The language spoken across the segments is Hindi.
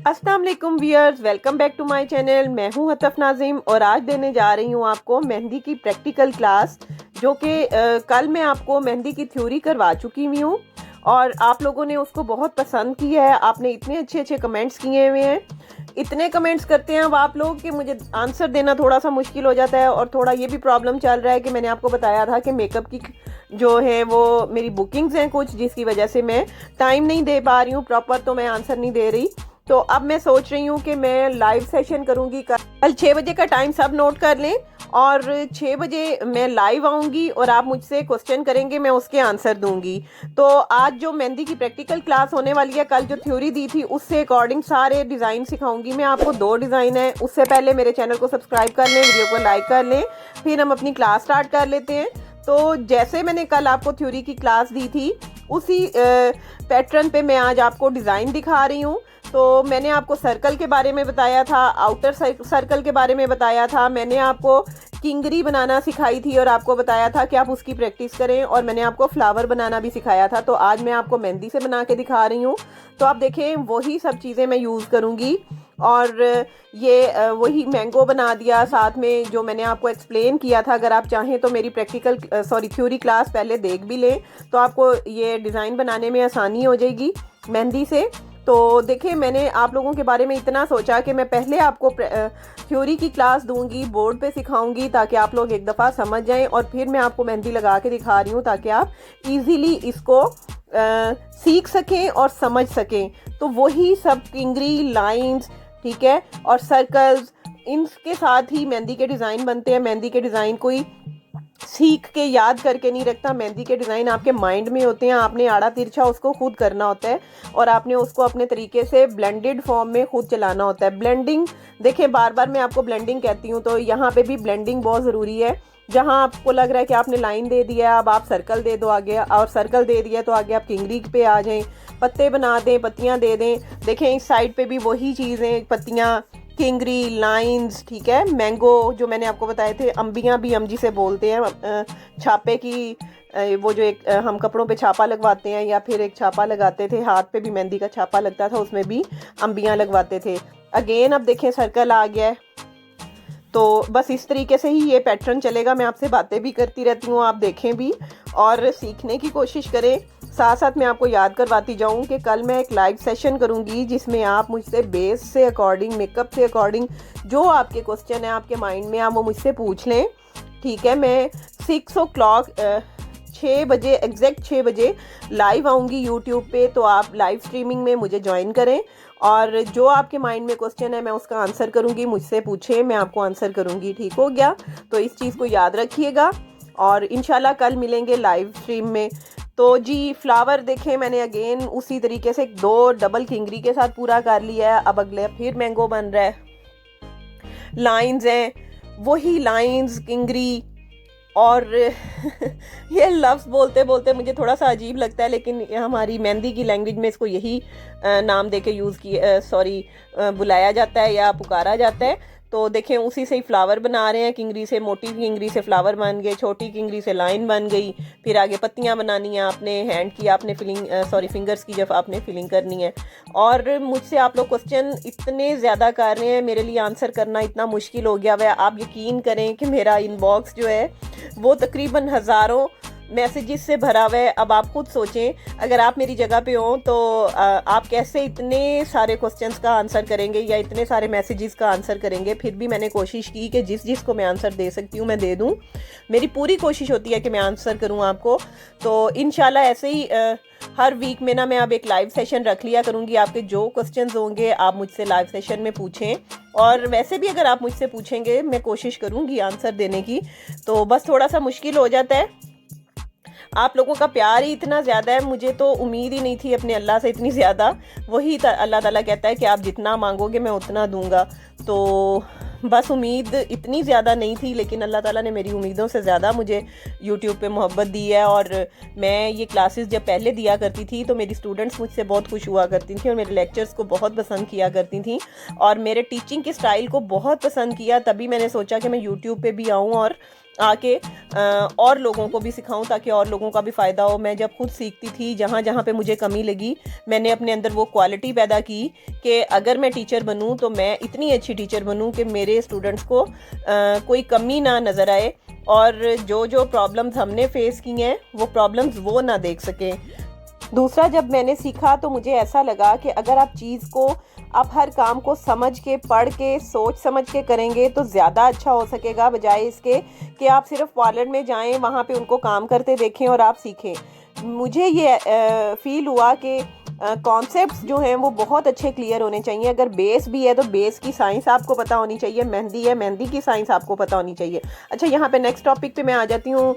अस्सलाम वालेकुम viewers, welcome back to my channel. मैं हूं हतफ नाजिम और आज देने जा रही हूं आपको मेहंदी की प्रैक्टिकल क्लास, जो कि कल मैं आपको मेहंदी की थ्योरी करवा चुकी हुई हूं और आप लोगों ने उसको बहुत पसंद किया है। आपने इतने अच्छे अच्छे कमेंट्स किए हुए हैं, इतने कमेंट्स करते हैं अब आप लोग कि मुझे आंसर देना थोड़ा सा मुश्किल हो जाता है। और थोड़ा ये भी प्रॉब्लम चल रहा है कि मैंने आपको बताया था कि मेकअप की जो है वो मेरी बुकिंग्स हैं कुछ, जिसकी वजह से मैं टाइम नहीं दे पा रही हूँ प्रॉपर, तो मैं आंसर नहीं दे रही। तो अब मैं सोच रही हूँ कि मैं लाइव सेशन करूँगी कल 6 बजे का टाइम सब नोट कर लें, और 6 बजे मैं लाइव आऊँगी और आप मुझसे क्वेश्चन करेंगे, मैं उसके आंसर दूंगी। तो आज जो मेहंदी की प्रैक्टिकल क्लास होने वाली है, कल जो थ्योरी दी थी उससे अकॉर्डिंग सारे डिज़ाइन सिखाऊंगी मैं आपको। 2 डिज़ाइन है। उससे पहले मेरे चैनल को सब्सक्राइब कर लें, वीडियो को लाइक कर लें, फिर हम अपनी क्लास स्टार्ट कर लेते हैं। तो जैसे मैंने कल आपको थ्योरी की क्लास दी थी उसी पैटर्न पे मैं आज आपको डिज़ाइन दिखा रही हूँ। तो मैंने आपको सर्कल के बारे में बताया था, आउटर सर्कल के बारे में बताया था, मैंने आपको किंगरी बनाना सिखाई थी और आपको बताया था कि आप उसकी प्रैक्टिस करें, और मैंने आपको फ्लावर बनाना भी सिखाया था। तो आज मैं आपको मेहंदी से बना के दिखा रही हूँ। तो आप देखें, वही सब चीज़ें मैं यूज़ करूँगी। और ये वही मैंगो बना दिया साथ में, जो मैंने आपको एक्सप्लेन किया था। अगर आप चाहें तो मेरी थ्योरी क्लास पहले देख भी लें, तो आपको ये डिज़ाइन बनाने में आसानी हो जाएगी मेहंदी से। तो देखिए, मैंने आप लोगों के बारे में इतना सोचा कि मैं पहले आपको थ्योरी की क्लास दूंगी, बोर्ड पे सिखाऊंगी, ताकि आप लोग एक दफ़ा समझ जाएं, और फिर मैं आपको मेहंदी लगा के दिखा रही हूँ ताकि आप इजीली इसको सीख सकें और समझ सकें। तो वही सब किंगरी लाइंस, ठीक है, और सर्कल्स, इनके साथ ही मेहंदी के डिज़ाइन बनते हैं। मेहंदी के डिज़ाइन कोई सीख के याद करके नहीं रखता, मेहंदी के डिज़ाइन आपके माइंड में होते हैं। आपने आड़ा तिरछा उसको खुद करना होता है और आपने उसको अपने तरीके से ब्लेंडेड फॉर्म में खुद चलाना होता है। ब्लेंडिंग, देखें, बार बार मैं आपको ब्लेंडिंग कहती हूँ, तो यहाँ पे भी ब्लेंडिंग बहुत ज़रूरी है। जहाँ आपको लग रहा है कि आपने लाइन दे दिया, अब आप सर्कल दे दो आगे, और सर्कल दे दिया तो आगे आप किंगरी पे आ जाएं, पत्ते बना दें, पत्तियाँ दे दें। देखें, इस साइड पे भी वही चीज़ें, पत्तियाँ, किंगरी, लाइंस, ठीक है, मैंगो जो मैंने आपको बताए थे, अम्बियाँ भी हम जिसे बोलते हैं, छापे की, वो जो एक हम कपड़ों पे छापा लगवाते हैं, या फिर एक छापा लगाते थे, हाथ पे भी मेहंदी का छापा लगता था, उसमें भी अम्बियाँ लगवाते थे। अगेन अब देखें, सर्कल आ गया है। तो बस इस तरीके से ही ये पैटर्न चलेगा। मैं आपसे बातें भी करती रहती हूँ, आप देखें भी और सीखने की कोशिश करें। साथ साथ मैं आपको याद करवाती जाऊँ कि कल मैं एक लाइव सेशन करूँगी, जिसमें आप मुझसे बेस से अकॉर्डिंग, मेकअप से अकॉर्डिंग जो आपके क्वेश्चन है आपके माइंड में, आप वो मुझसे पूछ लें, ठीक है। मैं 6 o'clock 6 बजे, एग्जैक्ट 6 बजे लाइव आऊँगी यूट्यूब पे। तो आप लाइव स्ट्रीमिंग में मुझे ज्वाइन करें, और जो आपके माइंड में क्वेश्चन है मैं उसका आंसर करूँगी। मुझसे पूछें, मैं आपको आंसर करूँगी, ठीक हो गया। तो इस चीज़ को याद रखिएगा, और इंशाल्लाह कल मिलेंगे लाइव स्ट्रीम में। तो जी, फ्लावर देखें, मैंने अगेन उसी तरीके से 2 डबल किंगरी के साथ पूरा कर लिया है। अब अगले फिर मैंगो बन रहा है। लाइंस हैं, वही लाइंस, किंगरी, और ये लफ्ज़ बोलते बोलते मुझे थोड़ा सा अजीब लगता है, लेकिन हमारी मेहंदी की लैंग्वेज में इसको यही नाम दे के बुलाया जाता है या पुकारा जाता है। तो देखें, उसी से ही फ्लावर बना रहे हैं। किंगरी से, मोटी किंगरी से फ्लावर बन गए, छोटी किंगरी से लाइन बन गई, फिर आगे पत्तियां बनानी है आपने, हैंड की आपने फिंगर्स की जब आपने फिलिंग करनी है। और मुझसे आप लोग क्वेश्चन इतने ज़्यादा कर रहे हैं, मेरे लिए आंसर करना इतना मुश्किल हो गया हुआ है। आप यकीन करें कि मेरा इनबॉक्स जो है वो तकरीबन हज़ारों मैसेजेस से भरा हुआ है। अब आप खुद सोचें, अगर आप मेरी जगह पे हो तो आप कैसे इतने सारे क्वेश्चंस का आंसर करेंगे या इतने सारे मैसेजेस का आंसर करेंगे। फिर भी मैंने कोशिश की कि जिसको मैं आंसर दे सकती हूँ मैं दे दूँ। मेरी पूरी कोशिश होती है कि मैं आंसर करूँ आपको। तो इंशाल्लाह ऐसे ही हर वीक में ना मैं अब एक लाइव सेशन रख लिया करूँगी। आपके जो क्वेश्चंस होंगे आप मुझसे लाइव सेशन में पूछें, और वैसे भी अगर आप मुझसे पूछेंगे मैं कोशिश करूँगी आंसर देने की। तो बस थोड़ा सा मुश्किल हो जाता है, आप लोगों का प्यार ही इतना ज़्यादा है। मुझे तो उम्मीद ही नहीं थी अपने अल्लाह से इतनी ज़्यादा। वही अल्लाह ताला कहता है कि आप जितना मांगोगे मैं उतना दूंगा। तो बस उम्मीद इतनी ज़्यादा नहीं थी, लेकिन अल्लाह ताला ने मेरी उम्मीदों से ज़्यादा मुझे यूट्यूब पे मोहब्बत दी है। और मैं ये क्लासेस जब पहले दिया करती थी तो मेरी स्टूडेंट्स मुझसे बहुत खुश हुआ करती थी, और मेरे लेक्चर्स को बहुत पसंद किया करती थी, और मेरे टीचिंग के स्टाइल को बहुत पसंद किया। तभी मैंने सोचा कि मैं यूट्यूब पे भी आऊँ और आके और लोगों को भी सिखाऊं ताकि और लोगों का भी फ़ायदा हो। मैं जब खुद सीखती थी, जहाँ जहाँ पे मुझे कमी लगी, मैंने अपने अंदर वो क्वालिटी पैदा की कि अगर मैं टीचर बनूं तो मैं इतनी अच्छी टीचर बनूं कि मेरे स्टूडेंट्स को कोई कमी ना नज़र आए और जो जो प्रॉब्लम्स हमने फेस की हैं वो प्रॉब्लम्स वो ना देख सकें। दूसरा, जब मैंने सीखा तो मुझे ऐसा लगा कि अगर आप चीज़ को, आप हर काम को समझ के, पढ़ के, सोच समझ के करेंगे तो ज़्यादा अच्छा हो सकेगा, बजाय इसके कि आप सिर्फ पार्लर में जाएं, वहाँ पे उनको काम करते देखें और आप सीखें। मुझे ये फील हुआ कि कॉन्सेप्ट्स जो हैं वो बहुत अच्छे क्लियर होने चाहिए। अगर बेस भी है तो बेस की साइंस आपको पता होनी चाहिए। मेहंदी है, मेहंदी की साइंस आपको पता होनी चाहिए। अच्छा, यहाँ पे नेक्स्ट टॉपिक पे मैं आ जाती हूँ।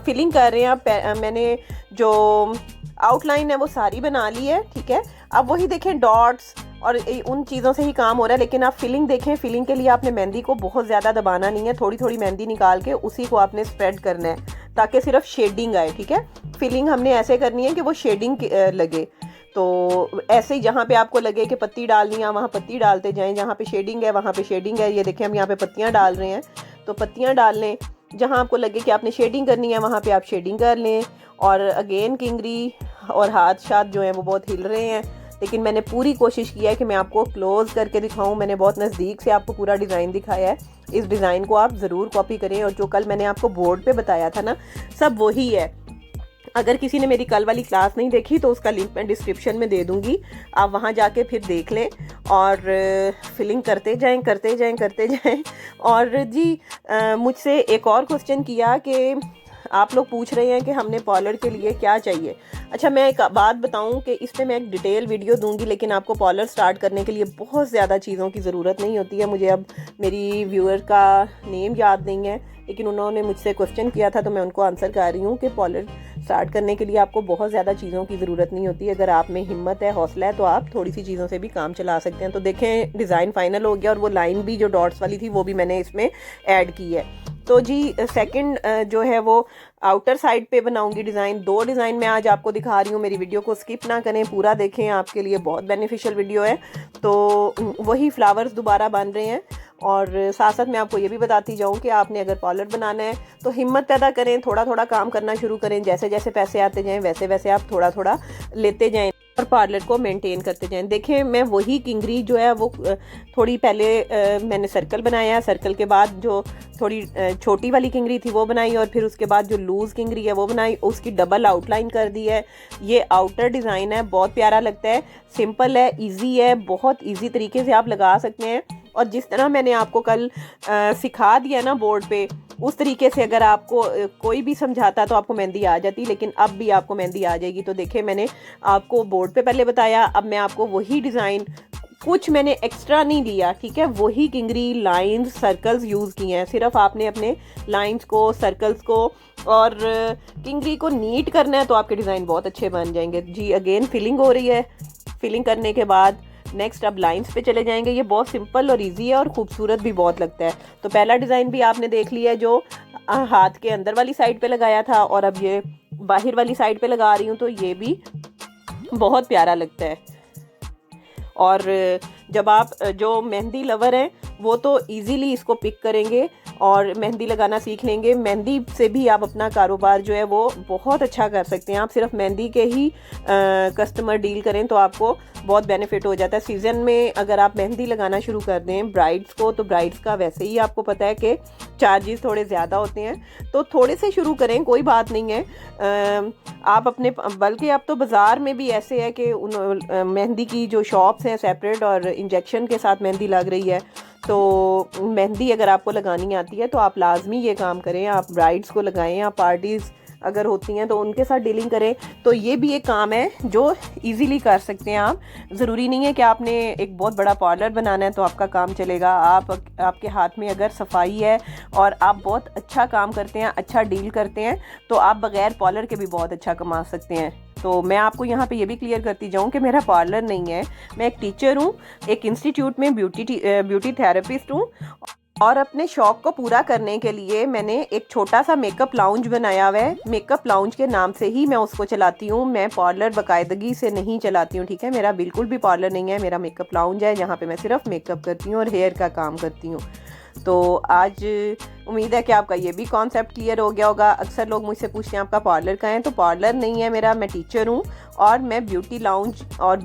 फिलिंग कर रहे हैं, मैंने जो आउटलाइन है वो सारी बना ली है, ठीक है। अब वही देखें, डॉट्स और उन चीज़ों से ही काम हो रहा है, लेकिन आप फिलिंग देखें। फिलिंग के लिए आपने मेहंदी को बहुत ज़्यादा दबाना नहीं है, थोड़ी थोड़ी मेहंदी निकाल के उसी को आपने स्प्रेड करना है ताकि सिर्फ शेडिंग आए, ठीक है। फिलिंग हमने ऐसे करनी है कि वो शेडिंग लगे। तो ऐसे ही जहाँ पे आपको लगे कि पत्ती डालनी है वहाँ पत्ती डालते जाएं, जहाँ पे शेडिंग है वहाँ पे शेडिंग है। ये देखें, हम यहाँ पे पत्तियाँ डाल रहे हैं तो पत्तियाँ डाल लें। जहाँ आपको लगे कि आपने शेडिंग करनी है वहाँ पे आप शेडिंग कर लें। और अगेन किंगरी और हाथ जो हैं वो बहुत हिल रहे हैं, लेकिन मैंने पूरी कोशिश की है कि मैं आपको क्लोज करके दिखाऊं। मैंने बहुत नज़दीक से आपको पूरा डिज़ाइन दिखाया है। इस डिज़ाइन को आप ज़रूर कॉपी करें, और जो कल मैंने आपको बोर्ड पे बताया था ना, सब वही है। अगर किसी ने मेरी कल वाली क्लास नहीं देखी तो उसका लिंक मैं डिस्क्रिप्शन में दे दूँगी, आप वहाँ जाके फिर देख लें और फिलिंग करते जाएं करते जाएं करते जाएं। और जी, मुझसे एक और क्वेश्चन किया कि आप लोग पूछ रहे हैं कि हमने पार्लर के लिए क्या चाहिए। अच्छा, मैं एक बात बताऊं कि इस पर मैं एक डिटेल वीडियो दूंगी, लेकिन आपको पार्लर स्टार्ट करने के लिए बहुत ज़्यादा चीज़ों की ज़रूरत नहीं होती है। मुझे अब मेरी व्यूअर का नेम याद नहीं है, लेकिन उन्होंने मुझसे क्वेश्चन किया था तो मैं उनको आंसर कर रही हूँ कि पार्लर स्टार्ट करने के लिए आपको बहुत ज़्यादा चीज़ों की ज़रूरत नहीं होती। अगर आप में हिम्मत है, हौसला है, तो आप थोड़ी सी चीज़ों से भी काम चला सकते हैं। तो देखें, डिज़ाइन फाइनल हो गया और वो लाइन भी जो डॉट्स वाली थी वो भी मैंने इसमें ऐड की है। तो जी, सेकंड जो है वो आउटर साइड पे बनाऊंगी डिज़ाइन। 2 डिज़ाइन मैं आज आपको दिखा रही हूँ। मेरी वीडियो को स्किप ना करें, पूरा देखें, आपके लिए बहुत बेनिफिशियल वीडियो है। तो वही फ्लावर्स दोबारा बन रहे हैं, और साथ साथ मैं आपको ये भी बताती जाऊँ कि आपने अगर पार्लर बनाना है तो हिम्मत पैदा करें, थोड़ा थोड़ा काम करना शुरू करें। जैसे जैसे पैसे आते जाएं वैसे वैसे आप थोड़ा थोड़ा लेते जाएं और पार्लर को मेंटेन करते जाएं। देखें, मैं वही किंगरी जो है वो थोड़ी पहले मैंने सर्कल बनाया, सर्कल के बाद जो थोड़ी छोटी वाली किंगरी थी वो बनाई, और फिर उसके बाद जो लूज़ किंगरी है वो बनाई, उसकी डबल आउटलाइन कर दी है। ये आउटर डिज़ाइन है, बहुत प्यारा लगता है, सिंपल है, इजी है, बहुत इजी तरीके से आप लगा सकते हैं। और जिस तरह मैंने आपको कल सिखा दिया ना बोर्ड पे, उस तरीके से अगर आपको कोई भी समझाता तो आपको मेहंदी आ जाती, लेकिन अब भी आपको मेहंदी आ जाएगी। तो देखिए, मैंने आपको बोर्ड पे पहले बताया, अब मैं आपको वही डिज़ाइन, कुछ मैंने एक्स्ट्रा नहीं लिया, ठीक है, वही किंगरी, लाइंस, सर्कल्स यूज़ किए हैं। सिर्फ आपने अपने लाइंस को, सर्कल्स को और किंगरी को नीट करना है तो आपके डिज़ाइन बहुत अच्छे बन जाएंगे। जी, अगेन फिलिंग हो रही है। फिलिंग करने के बाद नेक्स्ट अब लाइंस पे चले जाएंगे। ये बहुत सिंपल और इजी है और खूबसूरत भी बहुत लगता है। तो पहला डिज़ाइन भी आपने देख लिया है जो हाथ के अंदर वाली साइड पे लगाया था, और अब ये बाहर वाली साइड पे लगा रही हूँ, तो ये भी बहुत प्यारा लगता है। और जब आप जो मेहंदी लवर हैं वो तो इजीली इसको पिक करेंगे और मेहंदी लगाना सीख लेंगे। मेहंदी से भी आप अपना कारोबार जो है वो बहुत अच्छा कर सकते हैं। आप सिर्फ मेहंदी के ही कस्टमर डील करें तो आपको बहुत बेनिफिट हो जाता है। सीज़न में अगर आप मेहंदी लगाना शुरू कर दें ब्राइड्स को, तो ब्राइड्स का वैसे ही आपको पता है कि चार्जेस थोड़े ज़्यादा होते हैं, तो थोड़े से शुरू करें, कोई बात नहीं है। आप अपने, बल्कि अब तो बाज़ार में भी ऐसे है कि मेहंदी की जो शॉप्स हैं सेपरेट, और इंजेक्शन के साथ मेहंदी लग रही है। तो मेहंदी अगर आपको लगानी आती है तो आप लाजमी ये काम करें, आप ब्राइड्स को लगाएं, या पार्टीज़ अगर होती हैं तो उनके साथ डीलिंग करें। तो ये भी एक काम है जो इजीली कर सकते हैं आप। ज़रूरी नहीं है कि आपने एक बहुत बड़ा पार्लर बनाना है तो आपका काम चलेगा। आपके हाथ में अगर सफाई है और आप बहुत अच्छा काम करते हैं, अच्छा डील करते हैं, तो आप बग़ैर पार्लर के भी बहुत अच्छा कमा सकते हैं। तो मैं आपको यहाँ पे ये भी क्लियर करती जाऊँ कि मेरा पार्लर नहीं है, मैं एक टीचर हूँ, एक इंस्टीट्यूट में ब्यूटी थेरेपिस्ट हूँ। और अपने शौक़ को पूरा करने के लिए मैंने एक छोटा सा मेकअप लाउंज बनाया हुआ है। मेकअप लाउंज के नाम से ही मैं उसको चलाती हूँ, मैं पार्लर बाकायदगी से नहीं चलाती हूँ, ठीक है। मेरा बिल्कुल भी पार्लर नहीं है, मेरा मेकअप लाउंज है जहाँ पे मैं सिर्फ मेकअप करती हूँ और हेयर का काम करती हूँ। तो आज उम्मीद है कि आपका ये भी कॉन्सेप्ट क्लियर हो गया होगा। अक्सर लोग मुझसे पूछते हैं आपका पार्लर का है, तो पार्लर नहीं है मेरा, मैं टीचर हूँ और मैं ब्यूटी लाउंज और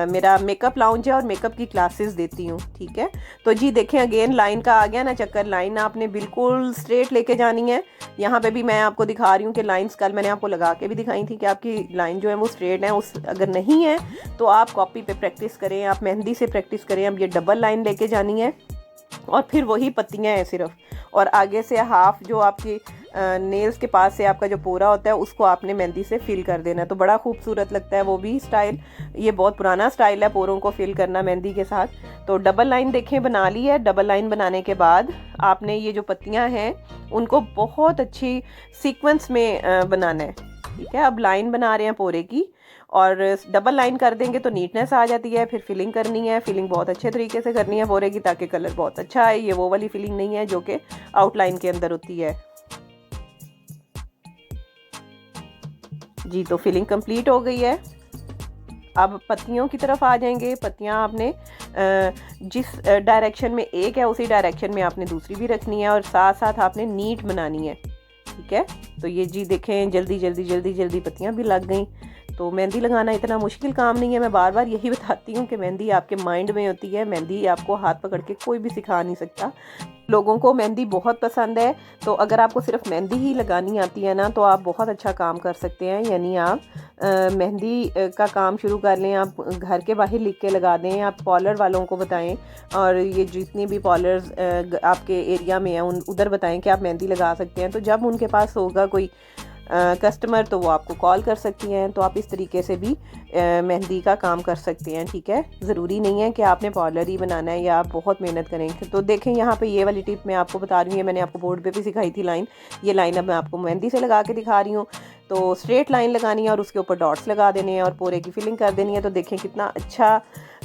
मेरा मेकअप लाउंज है और मेकअप की क्लासेस देती हूँ। ठीक है, तो जी देखें अगेन लाइन का आ गया ना चक्कर। लाइन आपने बिल्कुल स्ट्रेट लेके जानी है। यहाँ पे भी मैं आपको दिखा रही हूँ कि लाइंस कल मैंने आपको लगा के भी दिखाई थी कि आपकी लाइन जो है वो स्ट्रेट है। उस अगर नहीं है तो आप कॉपी पे प्रैक्टिस करें, आप मेहंदी से प्रैक्टिस करें। अब ये डबल लाइन लेके जानी है और फिर वही पत्तियां हैं सिर्फ, और आगे से हाफ जो आपकी नेल्स के पास से आपका जो पोरा होता है उसको आपने मेहंदी से फिल कर देना है। तो बड़ा खूबसूरत लगता है वो भी स्टाइल। ये बहुत पुराना स्टाइल है पोरों को फिल करना मेहंदी के साथ। तो डबल लाइन देखें बना ली है। डबल लाइन बनाने के बाद आपने ये जो पत्तियां हैं उनको बहुत अच्छी सीक्वेंस में बनाना है। ठीक है, अब लाइन बना रहे हैं पोरे की और डबल लाइन कर देंगे तो नीटनेस आ जाती है। फिर फिलिंग करनी है, फिलिंग बहुत अच्छे तरीके से करनी है पोरे की ताकि कलर बहुत अच्छा आए। ये वो वाली फिलिंग नहीं है जो कि आउटलाइन के अंदर होती है। जी तो फिलिंग कंप्लीट हो गई है। अब पत्तियों की तरफ आ जाएंगे। पत्तियां आपने जिस डायरेक्शन में एक है उसी डायरेक्शन में आपने दूसरी भी रखनी है और साथ साथ आपने नीट बनानी है। ठीक है, तो ये जी देखें जल्दी जल्दी जल्दी जल्दी पत्तियां भी लग गई। तो मेहंदी लगाना इतना मुश्किल काम नहीं है। मैं बार बार यही बताती हूँ कि मेहंदी आपके माइंड में होती है। मेहंदी आपको हाथ पकड़ के कोई भी सिखा नहीं सकता। लोगों को मेहंदी बहुत पसंद है, तो अगर आपको सिर्फ मेहंदी ही लगानी आती है ना तो आप बहुत अच्छा काम कर सकते हैं। यानी आप मेहंदी का काम शुरू कर लें, आप घर के बाहर लिख के लगा दें, आप पार्लर वालों को बताएं और ये जितने भी पार्लर्स आपके एरिया में हैं उधर बताएं कि आप मेहंदी लगा सकते हैं। तो जब उनके पास होगा कोई कस्टमर तो वो आपको कॉल कर सकती हैं। तो आप इस तरीके से भी मेहंदी का काम कर सकते हैं। ठीक है, ज़रूरी नहीं है कि आपने पार्लर ही बनाना है या आप बहुत मेहनत करेंगे। तो देखें यहाँ पे ये वाली टिप मैं आपको बता रही हूँ, मैंने आपको बोर्ड पे भी सिखाई थी लाइन। ये लाइन अब मैं आपको मेहंदी से लगा के दिखा रही हूँ। तो स्ट्रेट लाइन लगानी है और उसके ऊपर डॉट्स लगा देने हैं और पूरे की फिलिंग कर देनी है। तो देखें कितना अच्छा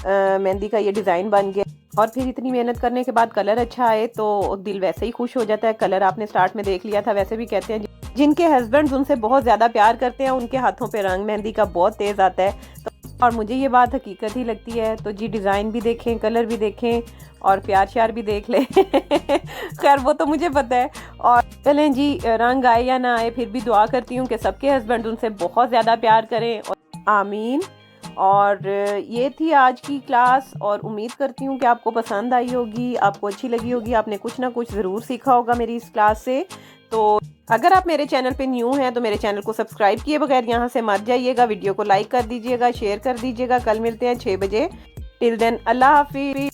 मेहंदी का ये डिज़ाइन बन गया। और फिर इतनी मेहनत करने के बाद कलर अच्छा आए तो दिल वैसे ही खुश हो जाता है। कलर आपने स्टार्ट में देख लिया था। वैसे भी कहते हैं जिनके हस्बैंड्स उनसे बहुत ज़्यादा प्यार करते हैं उनके हाथों पे रंग मेहंदी का बहुत तेज़ आता है। तो और मुझे ये बात हकीकत ही लगती है। तो जी डिज़ाइन भी देखें, कलर भी देखें और प्यार श्यार भी देख लें। खैर वो तो मुझे पता है। और चलें जी, रंग आए या ना आए फिर भी दुआ करती हूँ कि सबके हस्बैंड उनसे बहुत ज़्यादा प्यार करें और आमीन। और ये थी आज की क्लास और उम्मीद करती हूँ कि आपको पसंद आई होगी, आपको अच्छी लगी होगी, आपने कुछ ना कुछ ज़रूर सीखा होगा मेरी इस क्लास से। तो अगर आप मेरे चैनल पे न्यू हैं तो मेरे चैनल को सब्सक्राइब किए बगैर यहाँ से मत जाइएगा। वीडियो को लाइक कर दीजिएगा, शेयर कर दीजिएगा। कल मिलते हैं 6 बजे। टिल देन अल्लाह हाफिज़।